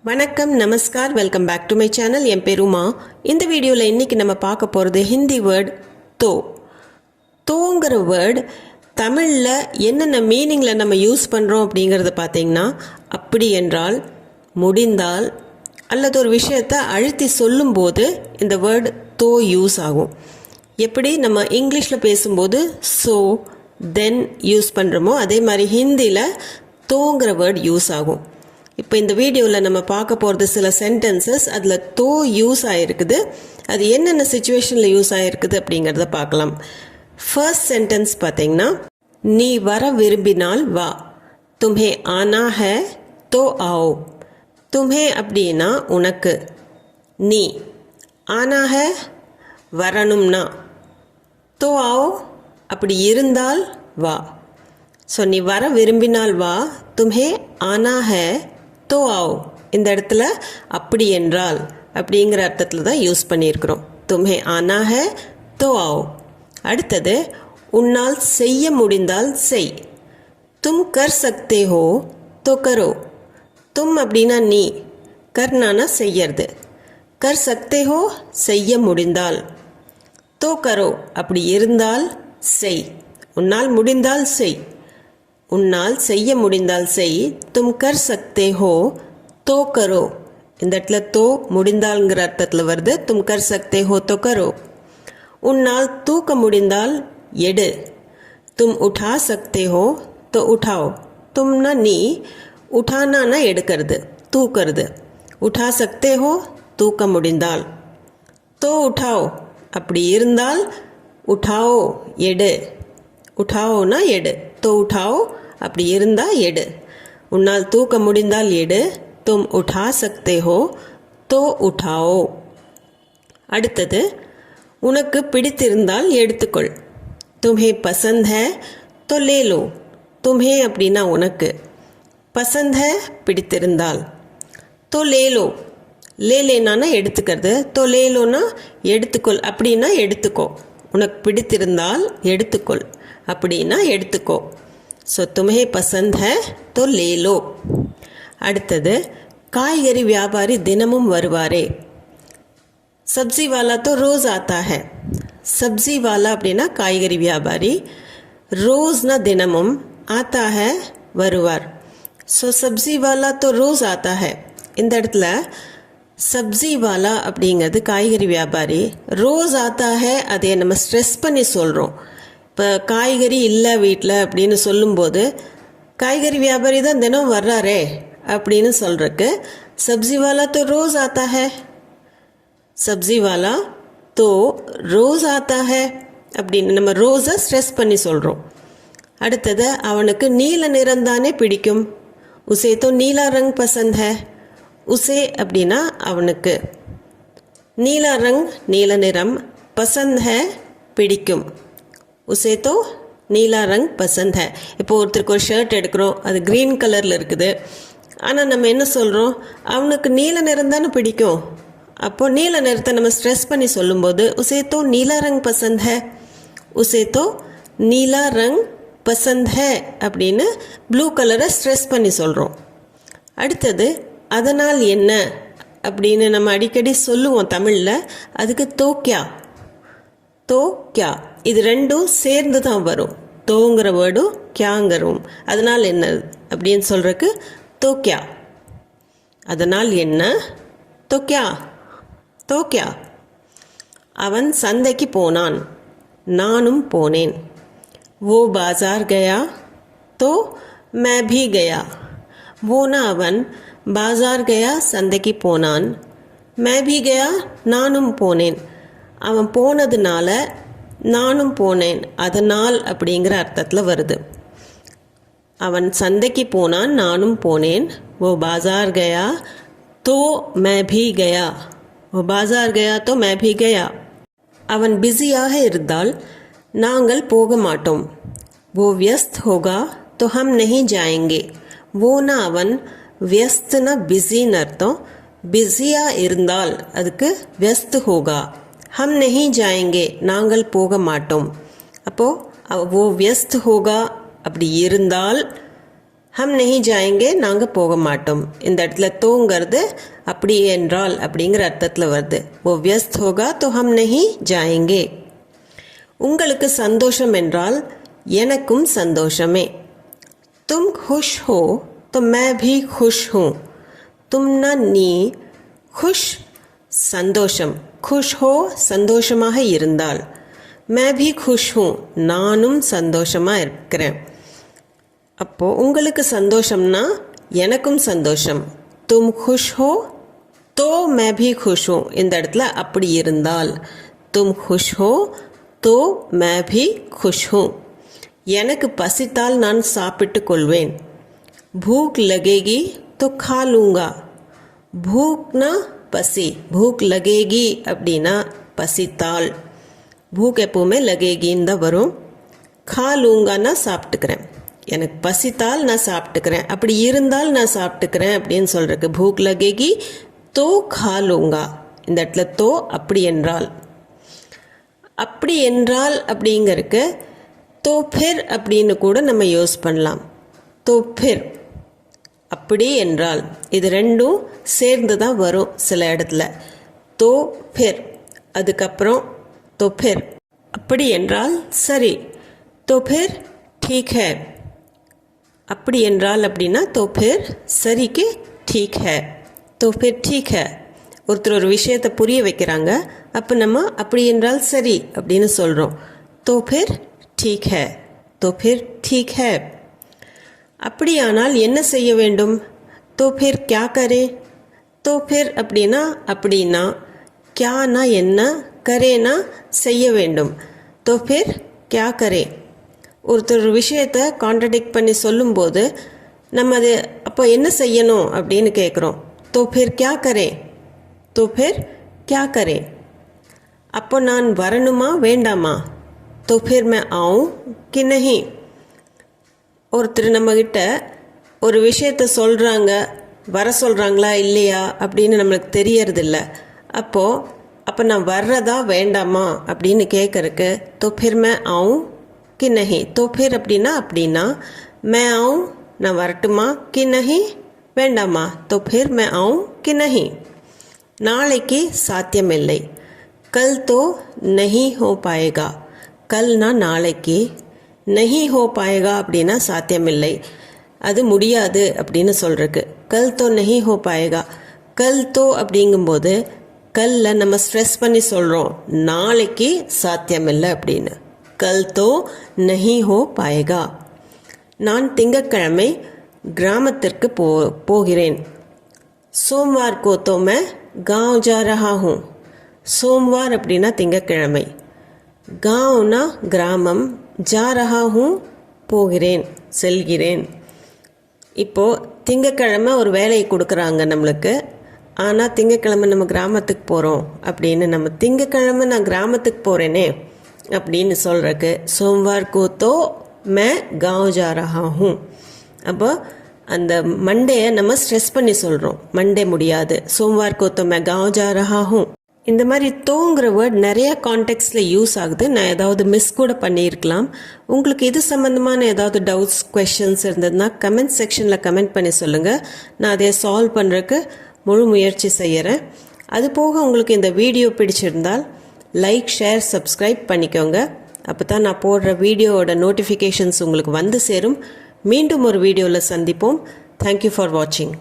வணக்கம், நமஸ்கார், welcome back to my channel. என் பேர் உமா. இந்த வீடியோவில் இன்றைக்கி நம்ம பார்க்க போகிறது ஹிந்தி வேர்ட் தோ. தோங்கிற வேர்டு தமிழில் என்னென்ன மீனிங்கில் நம்ம யூஸ் பண்ணுறோம் அப்படிங்கிறத பார்த்தீங்கன்னா, அப்படி என்றால், முடிந்தால் அல்லது ஒரு விஷயத்தை அழுத்தி சொல்லும்போது இந்த வேர்டு தோ யூஸ் ஆகும். எப்படி நம்ம இங்கிலீஷில் பேசும்போது ஸோ தென் யூஸ் பண்ணுறோமோ அதே மாதிரி ஹிந்தியில் தோங்கிற வேர்டு யூஸ் ஆகும். இப்போ இந்த வீடியோவில் நம்ம பார்க்க போகிறது சில சென்டென்சஸ், அதில் தோ யூஸ் ஆகிருக்குது. அது என்னென்ன சுச்சுவேஷனில் யூஸ் ஆகிருக்குது அப்படிங்கிறத பார்க்கலாம். ஃபர்ஸ்ட் சென்டென்ஸ் பார்த்தீங்கன்னா, நீ வர விரும்பினால் வா, தும்ஹே ஆனா ஹே தோ ஆओ. தும்ஹே அப்படின்னா உனக்கு, நீ, ஆனா ஹே வரணும்னா, தோ ஆओ அப்படி இருந்தால் வா. ஸோ நீ வர விரும்பினால் வா, தும்ஹே ஆனா ஹே தோ ஆओ. இந்த இடத்துல அப்படி என்றால் அப்படிங்கிற அர்த்தத்தில் தான் யூஸ் பண்ணியிருக்கிறோம். தும்ஹே ஆனா ஹே தோ ஆओ. அடுத்தது, உன்னால் செய்ய முடிந்தால் செய், தும் கர் சக்தே ஹோ தோ கரோ. தும் அப்படின்னா நீ, கர்னானா செய்யறது, கர் சக்தே ஹோ செய்ய முடிந்தால், தோ கரோ அப்படி இருந்தால் செய். உன்னால் முடிந்தால் செய், உன்னால் செய்ய முடிந்தால் செய். தும் கர் சக்தே ஹோ தோ கரோ. இந்த இடத்துல தோ முடிந்தால்ங்கிற அர்த்தத்தில் வருது. தும் கர் சக்தே ஹோ தோ கரோ. உன்னால் தூக்க முடிந்தால் எடு, தும் உठा सकते हो तो उठाओ. தும்னா நீ, உठाना எடுக்கிறது, தூக்கிறது. उठा सकते हो தூக்க முடிந்தால், तो उठाओ அப்படி இருந்தால், उठाओ எடு, உठाओனா எடு, तो उठाओ அப்படி இருந்தால் எடு. உன்னால் தூக்க முடிந்தால் எடு, तुम उठा सकते हो तो उठाओ. அடுத்தது, உனக்கு பிடித்திருந்தால் எடுத்துக்கொள், तुम्हें पसंद है तो ले लो. तुम्हें அப்படின்னா உனக்கு, पसंद है பிடித்திருந்தால், तो ले लो, ले लेना எடுத்துக்கிறது, तो ले लोனா எடுத்துக்கொள் அப்படின்னா எடுத்துக்கோ. உனக்கு பிடித்திருந்தால் எடுத்துக்கொள் அப்படின்னா எடுத்துக்கோ. ஸோ தும்ஹே பசந்த் ஹே தோ லே லோ. அடுத்தது, காய்கறி வியாபாரி தினமும் வருவாரே, சப்ஜி வாலா தோ ரோஸ் ஆத்தா ஹே. சப்ஜி வாலா அப்படின்னா காய்கறி வியாபாரி, ரோஸ்னா தினமும், ஆத்தா ஹே வருவார். ஸோ சப்ஜி வாலா தோ ரோஸ் ஆத்தா ஹே. இந்த இடத்துல சப்ஜி வாலா அப்படிங்கிறது காய்கறி வியாபாரி, ரோஸ் ஆத்தா ஹே அதை நம்ம ஸ்ட்ரெஸ் பண்ணி சொல்கிறோம். இப்போ காய்கறி இல்லை வீட்டில் அப்படின்னு சொல்லும்போது, காய்கறி வியாபாரி தான் தினம் வர்றாரே அப்படின்னு சொல்கிறக்கு, சப்ஜி வாலா தோ ரோஸ் ஆத்தா ஹே, சப்ஜி வாலா தோ ரோஸ் ஆத்தா ஹே அப்படின்னு நம்ம ரோஸை ஸ்ட்ரெஸ் பண்ணி சொல்கிறோம். அடுத்தது, அவனுக்கு நீல நிறம் தானே பிடிக்கும், உசே தோ நீலா ரங் பசந்த் ஹே. உசே அப்படின்னா அவனுக்கு, நீலா ரங் நீல நிறம், பசந்த் ஹே பிடிக்கும், உசே தோ நீலா ரங் பசந்த் ஹே. இப்போ ஒருத்தருக்கு ஒரு ஷர்ட் எடுக்கிறோம், அது க்ரீன் கலரில் இருக்குது. ஆனால் நம்ம என்ன சொல்கிறோம், அவனுக்கு நீல நிறம் தானே பிடிக்கும். அப்போது நீல நிறத்தை நம்ம ஸ்ட்ரெஸ் பண்ணி சொல்லும்போது, உசே தோ நீலா ரங் பசந்த் ஹே, உசே தோ நீலா ரங் பசந்த் ஹே அப்படின்னு ப்ளூ கலரை ஸ்ட்ரெஸ் பண்ணி சொல்கிறோம். அடுத்தது, அதனால் என்ன அப்படின்னு நம்ம அடிக்கடி சொல்லுவோம் தமிழில், அதுக்கு தோ கியா, தோ கியா, இது ரெண்டும் சேர்ந்து தான் வரும். தோங்கிற வேர்டும் கியாங்கிறவும், அதனால் என்ன அப்படின்னு சொல்கிறதுக்கு தோ கியா, அதனால் என்ன, தோ கியா, தோ கியா. அவன் சந்தைக்கு போனான், நானும் போனேன். वो बाजार गया तो मैं भी गया. வோனா அவன், பாஜார் கயா சந்தைக்கு போனான், मैं भी गया நானும் போனேன். அவன் போனதுனால நானும் போனேன், அதனால் அப்படிங்கிற அர்த்தத்தில் வருது. அவன் சந்தைக்கு போனான், நானும் போனேன். वो बाजार गया तो मैं भी गया, वो बाजार गया तो मैं भी गया. அவன் பிஸியாக இருந்தால் நாங்கள் போக மாட்டோம். वो व्यस्त होगा तो हम नहीं जाएंगे. வோனா அவன், வியஸ்துனா பிஸின்னு அர்த்தம். பிஸியாக இருந்தால் அதுக்கு व्यस्त होगा, हम नहीं जाएंगे நாங்கள் போக மாட்டோம். அப்போது वो व्यस्त होगा அப்படி இருந்தால், हम नहीं जाएंगे நாங்கள் போக மாட்டோம். இந்த இடத்துல தோங்கிறது அப்படி என்றால் அப்படிங்கிற அர்த்தத்தில் வருது. वो व्यस्त होगा तो हम नहीं जाएंगे. உங்களுக்கு சந்தோஷம் என்றால் எனக்கும் சந்தோஷமே. तुम खुश हो तो मैं भी खुश हूँ. तुमना நீ खुश சந்தோஷம். खुश हो சந்தோஷமாக இருந்தால். मैं भी खुश हूँ நானும் சந்தோஷமாக இருக்கிறேன். அப்போது உங்களுக்கு சந்தோஷம்னா எனக்கும் சந்தோஷம். தும் खुश हो तो मैं भी खुश हूँ. இந்த இடத்துல அப்படி இருந்தால் तुम खुश हो तो मैं भी खुश हूँ. எனக்கு பசித்தால் நான் சாப்பிட்டு கொள்வேன். भूख लगेगी तो खा लूँगा. भूखना பசி. भूख लगेगी அப்படின்னா பசித்தால். भूख எப்பவுமே लगेगिன்னு தான் வரும். खा लूँगाன்னா சாப்பிட்டுக்கிறேன். எனக்கு பசித்தால் நான் சாப்பிட்டுக்கிறேன், அப்படி இருந்தால் நான் சாப்பிட்டுக்கிறேன் அப்படின்னு சொல்கிறதுக்கு भूख लगेगी तो खा लूँगा. இந்த இடத்துல தோ அப்படி என்றால். அப்படி என்றால் அப்படிங்கிறதுக்கு तो फिर அப்படின்னு கூட நம்ம யூஸ் பண்ணலாம். तो फिर அப்படி என்றால். இது ரெண்டும் சேர்ந்து தான் வரும் சில இடத்துல. तो फिर அதுக்கப்புறம் तो फिर. அப்படி என்றால் சரி. तो फिर ठीक है. அப்படி என்றால் அப்படின்னா तो फिर சரிக்கு ठीक है. तो फिर ठीक है. ஒருத்தர் ஒரு விஷயத்தை புரிய வைக்கிறாங்க, அப்போ நம்ம அப்படி என்றால் சரி அப்படின்னு சொல்கிறோம். तो फिर ठीक है. तो फिर ठीक है. அப்படியானால் என்ன செய்ய வேண்டும்? तो फिर क्या करे. तो फिर அப்படின்னா அப்படின்னா, क्याனா என்ன, करेனா செய்ய வேண்டும். तो फिर क्या करे. ஒருத்தர் ஒரு விஷயத்தை கான்ட்ரடிக்ட் பண்ணி சொல்லும்போது நம்ம அது அப்போ என்ன செய்யணும் அப்படின்னு கேட்குறோம். तो फिर क्या करे. तो फिर क्या करे. அப்போ நான் வரணுமா வேண்டாமா. तो फिर मैं आऊँ कि नहीं. ஒருத்தர் நம்மக்கிட்ட ஒரு விஷயத்தை சொல்கிறாங்க, வர சொல்கிறாங்களா இல்லையா அப்படின்னு நம்மளுக்கு தெரியறதில்ல. அப்போ நான் வர்றதா வேண்டாமா அப்படின்னு கேட்குறக்கு तो फिर मैं आऊँ कि नहीं. तो फिर அப்படின்னா मैं आऊँ நான் வரட்டுமா, कि नहीं வேண்டாமா. तो फिर मैं आऊँ कि नहीं. நாளைக்கு சாத்தியமில்லை. कल तो नहीं हो पाएगा. கல்னா நாளைக்கு, नहीं हो पाएगा அப்படின்னா சாத்தியமில்லை, அது முடியாது அப்படின்னு சொல்கிறதுக்கு कल तो नहीं हो पाएगा. कल तो அப்படிங்கும்போது கல்ல நம்ம ஸ்ட்ரெஸ் பண்ணி சொல்கிறோம் நாளைக்கு சாத்தியமில்லை அப்படின்னு. कल तो नहीं हो पाएगा. நான் திங்கட்கிழமை கிராமத்திற்கு போகிறேன். सोमवार को तो मैं गांव जा रहा हूँ. सोमवार அப்படின்னா திங்கட்கிழமை, गांवனா கிராமம், जा रहा हूँ போகிறேன் செல்கிறேன். இப்போது திங்கட்கிழமை ஒரு வேலையை கொடுக்குறாங்க நம்மளுக்கு, ஆனால் திங்கட்கிழமை நம்ம கிராமத்துக்கு போகிறோம் அப்படின்னு நம்ம திங்கட்கிழமை நான் கிராமத்துக்கு போகிறேனே அப்படின்னு சொல்கிறக்கு सोमवार को तो मैं गांव जा रहा हूँ. அப்போ அந்த மண்டேயை நம்ம ஸ்ட்ரெஸ் பண்ணி சொல்கிறோம், மண்டே முடியாது. सोमवार को तो मैं गांव जा रहा हूँ. இந்த மாதிரி தோங்கிற வேர்ட் நிறைய கான்டெக்ட்ஸில் யூஸ் ஆகுது. நான் ஏதாவது மிஸ் கூட பண்ணியிருக்கலாம். உங்களுக்கு இது சம்மந்தமான ஏதாவது டவுட்ஸ், கொஷின்ஸ் இருந்ததுன்னா கமெண்ட் செக்ஷனில் கமெண்ட் பண்ணி சொல்லுங்கள். நான் அதை சால்வ் பண்ணுறதுக்கு முழு முயற்சி செய்கிறேன். அது போக உங்களுக்கு இந்த வீடியோ பிடிச்சிருந்தால் லைக், ஷேர், சப்ஸ்கிரைப் பண்ணிக்கோங்க. அப்போ தான் நான் போடுற வீடியோவோட நோட்டிஃபிகேஷன்ஸ் உங்களுக்கு வந்து சேரும். மீண்டும் ஒரு வீடியோவில் சந்திப்போம். தேங்க்யூ ஃபார் வாட்சிங்.